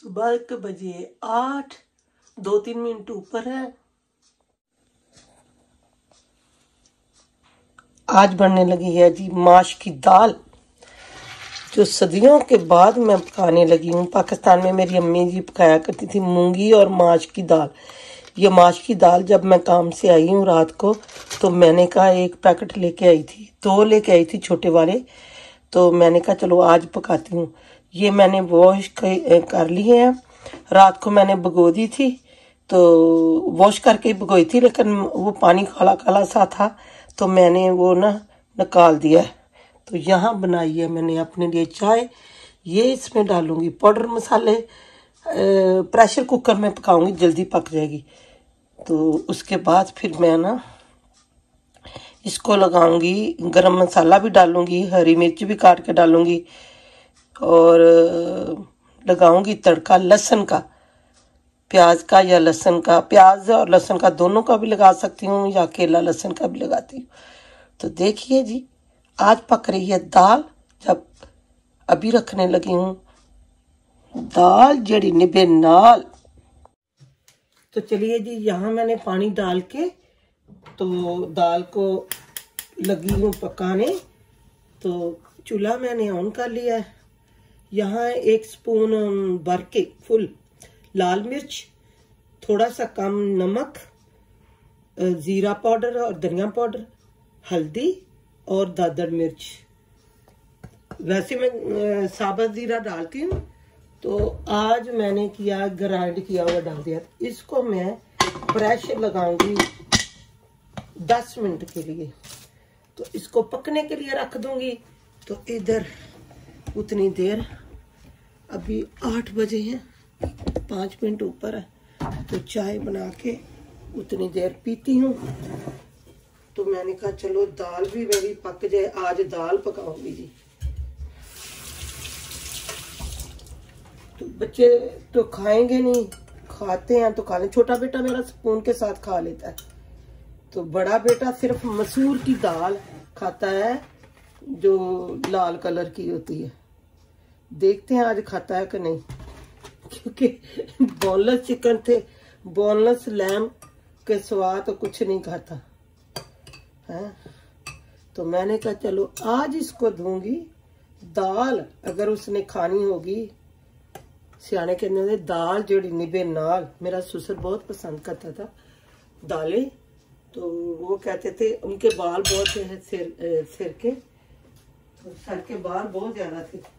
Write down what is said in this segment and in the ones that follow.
सुबह के बजे 8, 2-3 मिनट ऊपर है। आज बनने लगी है जी माश की दाल, जो सदियों के बाद मैं पकाने लगी हूँ। पाकिस्तान में मेरी अम्मी जी पकाया करती थी मूंगी और माश की दाल। ये माश की दाल जब मैं काम से आई हूँ रात को, तो मैंने कहा एक पैकेट लेके आई थी, 2 लेके आई थी छोटे वाले। तो मैंने कहा चलो आज पकाती हूँ। ये मैंने वॉश कर लिए हैं। रात को मैंने भिगो दी थी, तो वॉश करके ही भिगोई थी, लेकिन वो पानी काला काला सा था, तो मैंने वो ना निकाल दिया है। तो यहाँ बनाई है मैंने अपने लिए चाय। ये इसमें डालूंगी पाउडर मसाले। प्रेशर कुकर में पकाऊंगी, जल्दी पक जाएगी। तो उसके बाद फिर मैं ना इसको लगाऊंगी, गरम मसाला भी डालूंगी, हरी मिर्च भी काट के डालूंगी, और लगाऊंगी तड़का लहसुन का, प्याज का या लहसुन का। प्याज और लहसुन का दोनों का भी लगा सकती हूँ, या अकेला लहसुन का भी लगाती हूँ। तो देखिए जी, आज पक रही है दाल। जब अभी रखने लगी हूँ दाल जड़ी निबे नाल। तो चलिए जी, यहाँ मैंने पानी डाल के तो दाल को लगी हूँ पकाने। तो चूल्हा मैंने ऑन कर लिया है। यहाँ 1 स्पून भर के फुल लाल मिर्च, थोड़ा सा कम नमक, जीरा पाउडर और धनिया पाउडर, हल्दी और दादर मिर्च। वैसे मैं साबुत जीरा डालती हूँ, तो आज मैंने किया ग्राइंड किया हुआ डाल दिया। इसको मैं प्रेशर लगाऊंगी 10 मिनट के लिए। तो इसको पकने के लिए रख दूंगी। तो इधर उतनी देर, अभी 8 बजे हैं, 5 मिनट ऊपर है, तो चाय बना के उतनी देर पीती हूँ। तो मैंने कहा चलो दाल भी मेरी पक जाए, आज दाल पकाऊंगी जी। तो बच्चे तो खाएंगे नहीं, खाते हैं तो खा लें। छोटा बेटा मेरा स्पून के साथ खा लेता है, तो बड़ा बेटा सिर्फ मसूर की दाल खाता है, जो लाल कलर की होती है। देखते हैं आज खाता है कि नहीं, क्योंकि बोनलेस चिकन थे, बोनलेस लैम के सिवा तो कुछ नहीं खाता है। तो मैंने कहा चलो आज इसको दूंगी दाल, अगर उसने खानी होगी। सियाने कहने दाल जड़ी निबे नाल, मेरा ससुर बहुत पसंद करता था दालें। तो वो कहते थे, उनके बाल बहुत थे सिर के, तो सर के बाल बहुत ज्यादा थे।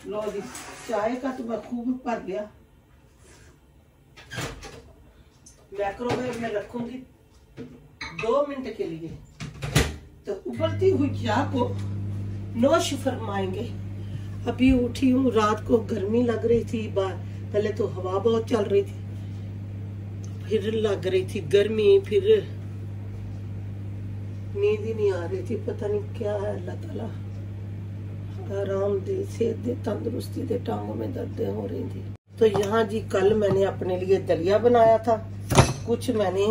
लो जी, चाय का तो मैं खूब भर लिया। माइक्रोवेव में रखूंगी 2 मिनट के लिए। तो उबलती हुई चाय को नोश फरमाएंगे। अभी उठी हूँ, रात को गर्मी लग रही थी, पहले तो हवा बहुत चल रही थी, फिर लग रही थी गर्मी, फिर नींद ही नहीं आ रही थी। पता नहीं क्या है, अल्लाह ताला आराम दे, सेहत दे, तंदुरुस्ती दे, टांगों में दर्दें हो रही थी। तो यहाँ जी कल मैंने अपने लिए दलिया बनाया था, कुछ मैंने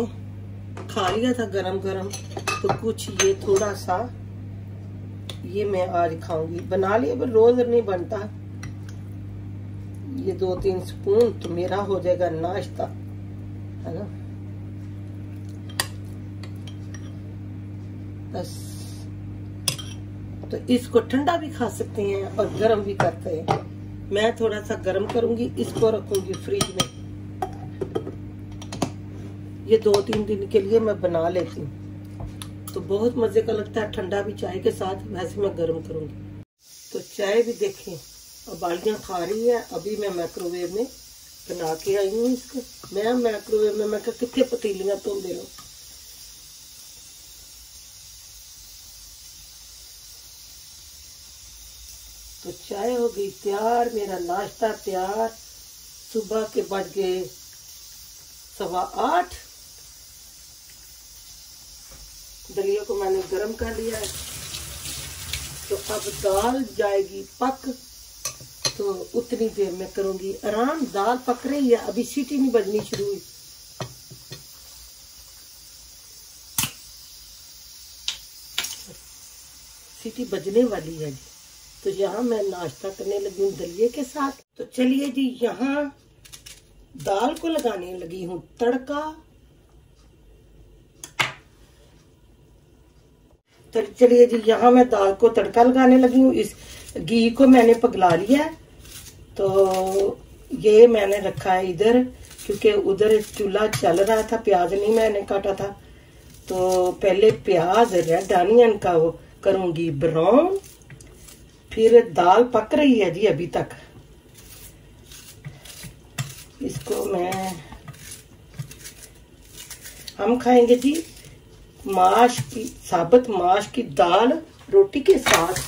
खा लिया था गरम गरम, तो कुछ ये थोड़ा सा ये मैं आज खाऊंगी। बना लिया, पर रोज नहीं बनता। ये 2-3 स्पून तो मेरा हो जाएगा नाश्ता, है ना। बस, तो इसको ठंडा भी खा सकते हैं और गर्म भी करते हैं। मैं थोड़ा सा गर्म करूंगी, इसको रखूंगी फ्रिज में। ये 2-3 दिन के लिए मैं बना लेती हूँ, तो बहुत मजे का लगता है, ठंडा भी चाय के साथ। वैसे मैं गर्म करूंगी। तो चाय भी देखें उबालियां खा रही है। अभी मैं माइक्रोवेव में बना के आई हूँ इसको। मैं माइक्रोवेव में, मैं कितने पतीलियां तुम दे लो। तो चाय हो गई तैयार, मेरा नाश्ता तैयार। सुबह के बज गए 8:15। दलिया को मैंने गरम कर लिया है। तो अब दाल जाएगी पक, तो उतनी देर में करूंगी आराम। दाल पक रही है, अभी सीटी नहीं बजनी शुरू हुई। सीटी बजने वाली है जी। तो यहाँ मैं नाश्ता करने लगी हूँ दलिए के साथ। तो चलिए जी, यहाँ दाल को लगाने लगी हूँ तड़का। तो चलिए जी, यहाँ मैं दाल को तड़का लगाने लगी हूँ। इस घी को मैंने पिघला लिया है। तो ये मैंने रखा है इधर, क्योंकि उधर चूल्हा चल रहा था, प्याज नहीं मैंने काटा था। तो पहले प्याज रेड अनियन का वो करूंगी ब्राउन, फिर दाल पक रही है जी अभी तक। इसको हम खाएंगे जी माश की, साबुत माश की दाल रोटी के साथ।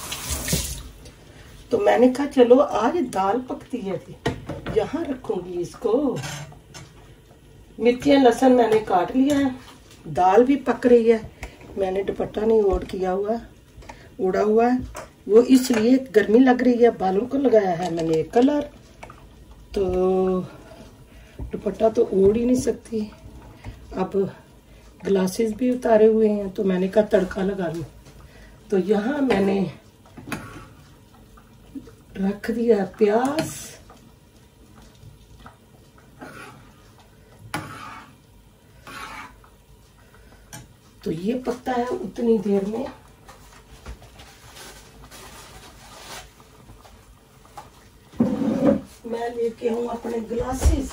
तो मैंने कहा चलो आज दाल पकती है जी, यहाँ रखूंगी इसको। मिर्चियाँ लहसुन मैंने काट लिया है, दाल भी पक रही है। मैंने दुपट्टा नहीं ओढ़ा हुआ है, वो इसलिए गर्मी लग रही है। बालों को लगाया है मैंने एक कलर, तो दुपट्टा तो ओढ़ ही नहीं सकती। अब ग्लासेस भी उतारे हुए हैं, तो मैंने कहा तड़का लगा लूं। तो यहाँ मैंने रख दिया प्याज, तो ये पकता है उतनी देर में। मैं लेके हूं अपने ग्लासेस।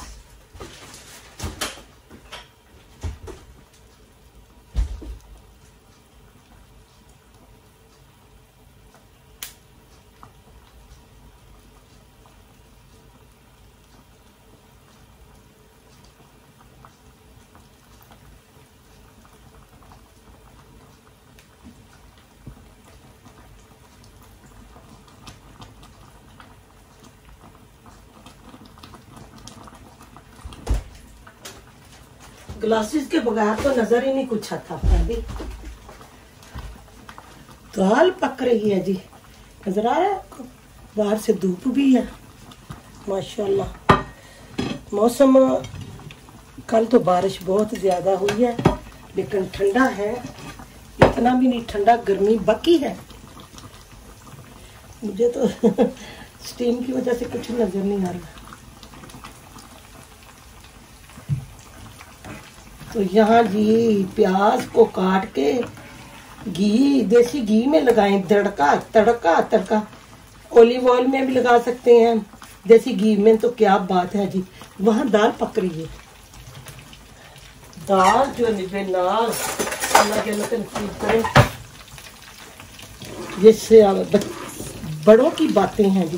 ग्लासेस के बगैर तो नजर ही नहीं कुछ आता। अभी दाल पक रही है जी, नजर आ रहा है आपको? बाहर से धूप भी है माशाल्लाह। मौसम कल तो बारिश बहुत ज्यादा हुई है, लेकिन ठंडा है, इतना भी नहीं ठंडा, गर्मी बाकी है। मुझे तो स्टीम की वजह से कुछ नजर नहीं आ रहा। तो यहाँ जी प्याज को काट के घी, देसी घी में लगाएं तड़का। ओलिव ऑयल में भी लगा सकते हैं, देसी घी में तो क्या बात है जी। वहाँ दाल पक रही है, दाल जो निभे नाल अल्लाह के नसीब करे। जिससे बड़ों की बातें हैं जी,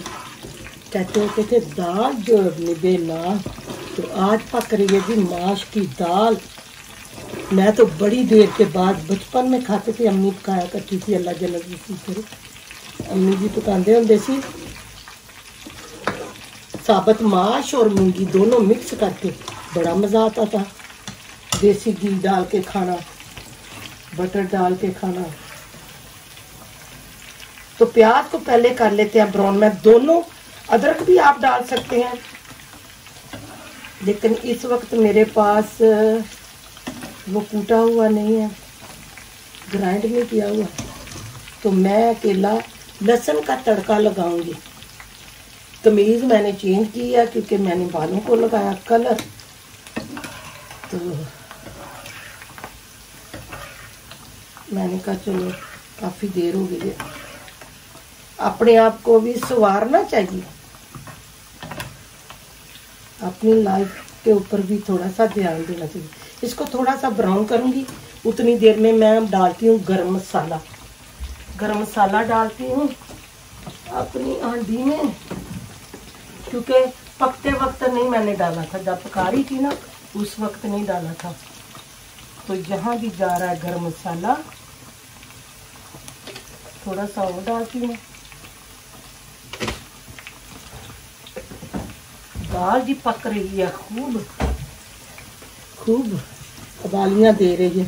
कहते होते थे दाल जो निभे नाल। तो आज पक रही है जी माश की दाल। मैं तो बड़ी देर के बाद, बचपन में खाते थे, अम्मी पकाया करती थी, अल्लाह जन्नत नसीब करे। अम्मी जी पकाते होंगे सी साबुत माश और मूंगी दोनों मिक्स करके, बड़ा मज़ा आता था। देसी घी डाल के खाना, बटर डाल के खाना। तो प्याज को पहले कर लेते हैं ब्राउन में, दोनों। अदरक भी आप डाल सकते हैं, लेकिन इस वक्त मेरे पास वो कूटा हुआ नहीं है, ग्राइंड नहीं किया हुआ, तो मैं अकेला लहसुन का तड़का लगाऊंगी। कमीज मैंने चेंज की है क्योंकि मैंने बालों को लगाया कलर। तो मैंने कहा चलो काफी देर हो गई है, अपने आप को भी संवारना चाहिए, अपनी लाइफ के ऊपर भी थोड़ा सा ध्यान देना चाहिए। इसको थोड़ा सा ब्राउन करूंगी, उतनी देर में मैं डालती हूँ गरम मसाला। गरम मसाला डालती हूँ अपनी हांडी में, क्योंकि पकते वक्त नहीं मैंने डाला था, जब पका रही थी ना उस वक्त नहीं डाला था। तो यहाँ भी जा रहा है गरम मसाला, थोड़ा सा और डालती हूँ। दाल जी पक रही है, खूब उबालियाँ दे रही है।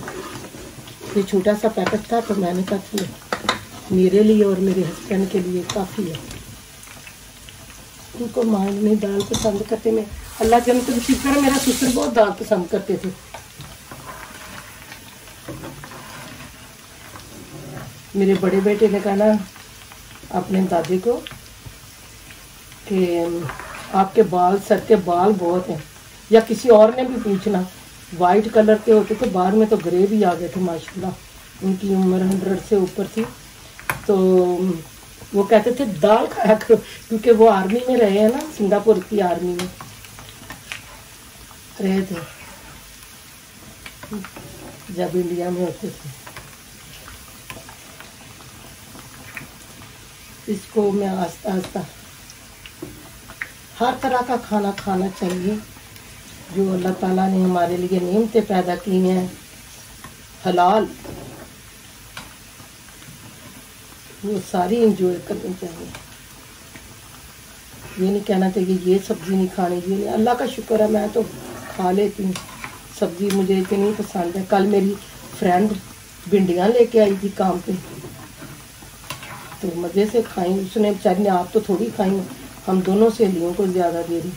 ये छोटा सा पैकेट था, तो मैंने कहा कि मेरे लिए और मेरे हस्बैंड के लिए काफ़ी है। उनको मांग नहीं दाल पसंद करते, मैं अल्लाह जन्नत नसीब करे, मेरा ससुर बहुत दाल पसंद करते थे। मेरे बड़े बेटे ने कहा ना अपने दादी को कि आपके बाल, सर के बाल बहुत हैं, या किसी और ने भी पूछना, वाइट कलर के होते थे, बाद में तो ग्रे भी आ गए थे माशाल्लाह। उनकी उम्र 100 से ऊपर थी। तो वो कहते थे दाल खाया करो, क्योंकि वो आर्मी में रहे हैं ना, सिंगापुर की आर्मी में रहे थे जब इंडिया में होते थे। इसको मैं आस्ता आस्ता, हर तरह का खाना खाना चाहिए जो अल्लाह ताला ने हमारे लिए नेमतें पैदा की हैं, हलाल, वो सारी इंजॉय करनी चाहिए। ये नहीं कहना चाहिए ये सब्जी नहीं खानी, ये नहीं। अल्लाह का शुक्र है मैं तो खा लेती हूँ सब्जी, मुझे इतनी पसंद है। कल मेरी फ्रेंड भिंडियाँ लेके आई थी काम पे, तो मज़े से खाई उसने बेचारी ने। आप तो थोड़ी खाई, हम दोनों सहेलियों को ज़्यादा दे दी।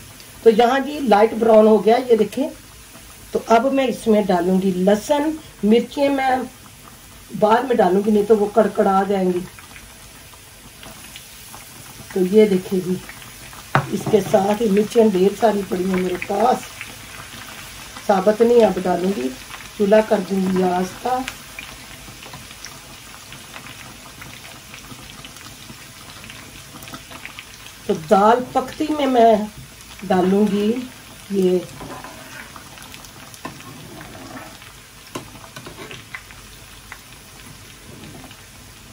तो यहाँ जी लाइट ब्राउन हो गया, ये देखें। तो अब मैं इसमें डालूंगी लहसुन, मिर्चें मैं बाद में डालूंगी, नहीं तो वो कड़कड़ा जाएंगी। तो ये देखिए जी, इसके साथ ही मिर्चें ढेर सारी पड़ी हैं मेरे पास, साबुत नहीं अब डालूंगी। चूल्हा कर दूंगी आस्था। तो दाल पकती में मैं डालूंगी ये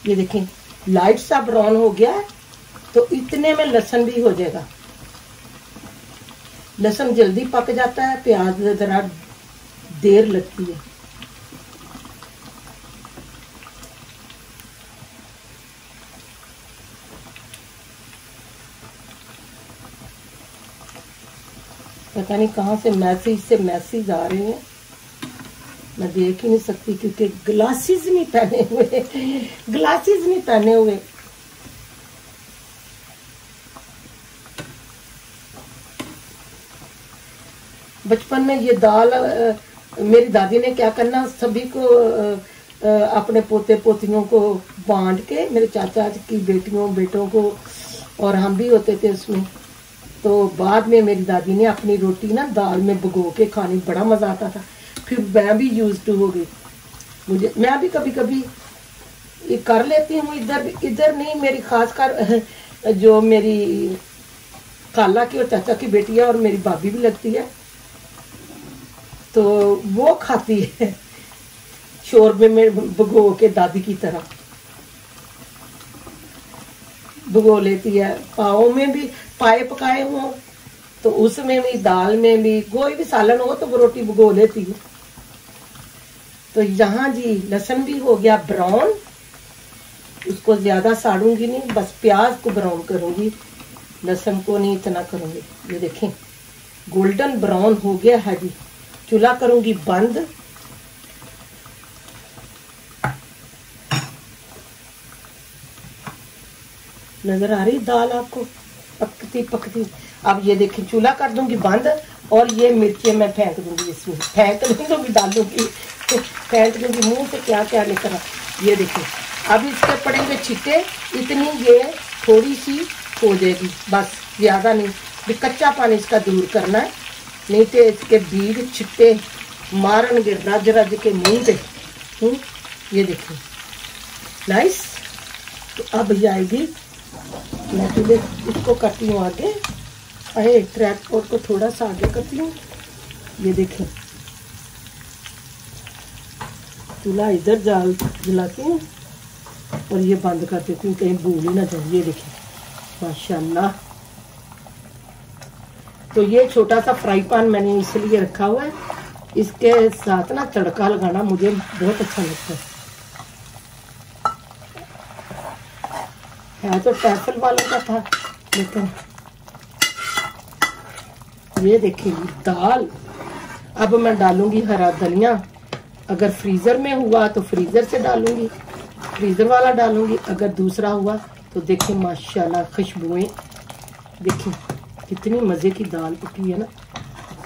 देखें लाइट सा ब्राउन हो गया है। तो इतने में लहसुन भी हो जाएगा। लहसुन जल्दी पक जाता है, प्याज जरा देर लगती है। पता नहीं कहाँ से मैसेज आ रहे हैं, मैं देख ही नहीं सकती क्योंकि ग्लासेस नहीं पहने हुए। बचपन में ये दाल मेरी दादी ने क्या करना, सभी को अपने पोते पोतियों को बांट के, मेरे चाचा की बेटियों बेटों को, और हम भी होते थे उसमें। तो बाद में मेरी दादी ने अपनी रोटी ना दाल में भिगो के खानी, बड़ा मजा आता था। फिर मैं भी यूज्ड हो गई। मैं भी कभी कभी ये कर लेती हूँ, इधर नहीं। मेरी खासकर जो मेरी खाला की और चाचा की बेटी है और मेरी भाभी भी लगती है, तो वो खाती है शोरबे में भिगो के, दादी की तरह भिगो लेती है। पाओ में भी पाए पकाए हो तो उसमें भी, दाल में भी, कोई भी सालन हो तो वो रोटी भिगो लेती है। तो यहाँ जी लहसुन भी हो गया ब्राउन, उसको ज्यादा साड़ूंगी नहीं, बस प्याज को ब्राउन करूंगी, लहसुन को नहीं इतना करूंगी। ये देखें गोल्डन ब्राउन हो गया है जी। चूल्हा करूंगी बंद। नजर आ रही दाल आपको पकती पकती। अब ये देखिए चूल्हा कर दूंगी बंद, और ये मिर्चें मैं फेंक दूंगी इसमें, फेंक नहीं दूंगी, डालूंगी, फेंक दूंगी मुंह से क्या क्या निकला। ये देखिए अब इसके पड़ेंगे छिट्टे, इतनी ये थोड़ी सी हो जाएगी, बस ज्यादा नहीं। भी कच्चा पानी इसका दूर करना है, नहीं तो इसके बीज छिट्टे मारनगे रज रज के मुंह पे। ये देखिए नाइस। तो अब जाएगी, मैं चूल्हे इसको करती हूँ आगे, अरे ट्रैकपोर्ट को थोड़ा सा आगे करती हूँ। ये देखें चूल्हा इधर जलाती हूँ और ये बंद कर देती हूँ, कहीं भूल ही ना जाए। ये देखें माशाल्लाह। तो ये छोटा सा फ्राई पैन मैंने इसलिए रखा हुआ है, इसके साथ ना तड़का लगाना मुझे बहुत अच्छा लगता है तो टैफल वालों का था, लेकिन ये देखिए दाल। अब मैं डालूंगी हरा धनिया, अगर फ्रीजर में हुआ तो फ्रीजर से डालूंगी, फ्रीजर वाला डालूंगी। अगर दूसरा हुआ तो देखिए माशाल्लाह खुशबुएं, देखिए कितनी मजे की दाल पकी है ना।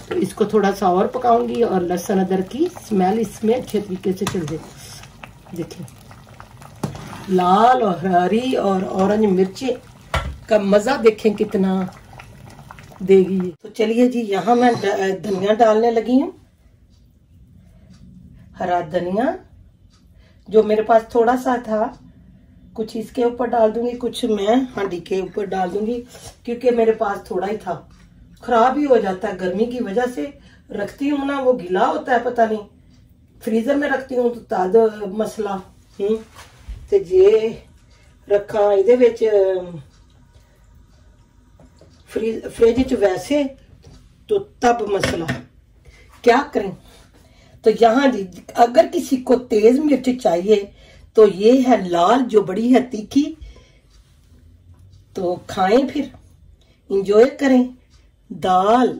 तो इसको थोड़ा सा और पकाऊंगी और लहसुन अदरक की स्मेल इसमें अच्छे तरीके से चल जाए। देखिए लाल और हरी और ऑरेंज मिर्ची का मजा देखें कितना देगी। तो चलिए जी, यहाँ मैं धनिया डालने लगी हूँ। हरा धनिया जो मेरे पास थोड़ा सा था, कुछ इसके ऊपर डाल दूंगी, कुछ मैं हांडी के ऊपर डाल दूंगी, क्योंकि मेरे पास थोड़ा ही था। खराब ही हो जाता है गर्मी की वजह से। रखती हूँ ना वो गीला होता है, पता नहीं, फ्रीजर में रखती हूँ तो ताजा मसला। ते जे रखा इहदे विच फ्रिज च वैसे तो तब मसला, क्या करें। तो यहाँ जी, अगर किसी को तेज मिर्च चाहिए तो ये है लाल, जो बड़ी है तीखी, तो खाएं, फिर इंजॉय करें। दाल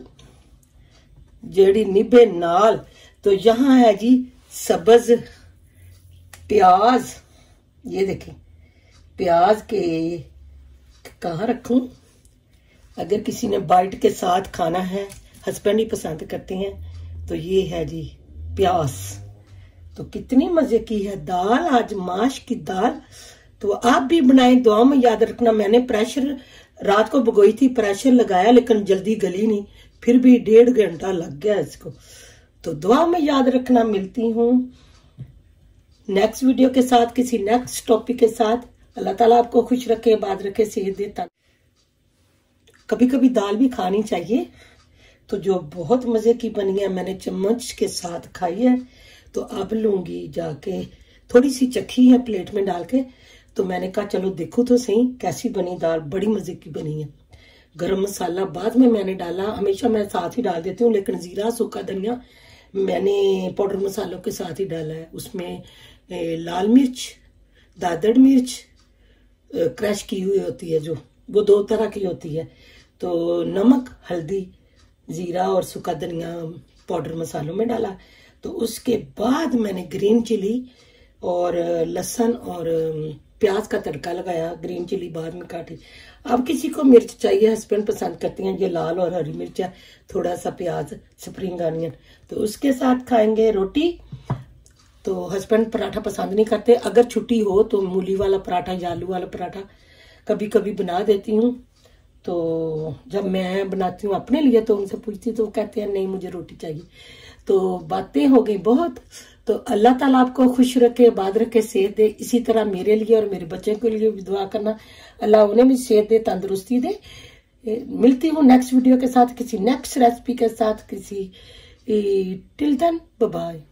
जेड़ी निभे नाल। तो यहाँ है जी सब्ज प्याज, ये देखें प्याज के कहाँ रखूं। अगर किसी ने बाइट के साथ खाना है, हस्बैंड ही पसंद करते हैं, तो ये है जी प्याज। तो कितनी मजे की है दाल आज, माश की दाल। तो आप भी बनाएं, दुआ में याद रखना। मैंने प्रेशर रात को भिगोई थी, प्रेशर लगाया लेकिन जल्दी गली नहीं, फिर भी 1.5 घंटा लग गया इसको। तो दुआ में याद रखना। मिलती हूँ नेक्स्ट वीडियो के साथ, किसी नेक्स्ट टॉपिक के साथ। अल्लाह ताला आपको खुश रखे, आबाद रखे, सेहत दे। कभी कभी दाल भी खानी चाहिए। तो जो बहुत मजे की बनी है, मैंने चम्मच के साथ खाई है। तो अब लूंगी जाके, थोड़ी सी चखी है प्लेट में डाल के, तो मैंने कहा चलो देखो तो सही कैसी बनी दाल। बड़ी मजे की बनी है। गरम मसाला बाद में मैंने डाला, हमेशा मैं साथ ही डाल देती हूँ, लेकिन जीरा सूखा धनिया मैंने पाउडर मसालों के साथ ही डाला है। उसमें लाल मिर्च, दादड़ मिर्च क्रश की हुई होती है, जो वो 2 तरह की होती है। तो नमक, हल्दी, जीरा और सूखा धनिया पाउडर मसालों में डाला। तो उसके बाद मैंने ग्रीन चिली और लहसुन और प्याज का तड़का लगाया। ग्रीन चिली बाद में काटी। अब किसी को मिर्च चाहिए, हस्बैंड पसंद करती हैं ये लाल और हरी मिर्च है, थोड़ा सा प्याज, स्प्रिंग अनियन, तो उसके साथ खाएंगे रोटी। तो हस्बैंड पराठा पसंद नहीं करते। अगर छुट्टी हो तो मूली वाला पराठा या आलू वाला पराठा कभी कभी बना देती हूँ। तो जब मैं बनाती हूँ अपने लिए तो उनसे पूछती, तो वो कहते हैं नहीं मुझे रोटी चाहिए। तो बातें हो गई बहुत। तो अल्लाह ताला आपको खुश रखे, आबाद रखे, सेहत दे। इसी तरह मेरे लिए और मेरे बच्चे के लिए भी दुआ करना, अल्लाह उन्हें भी सेहत दे, तंदुरुस्ती दे। मिलती हूँ नेक्स्ट वीडियो के साथ, किसी नेक्स्ट रेसिपी के साथ, किसी टिल देन बाय बाय।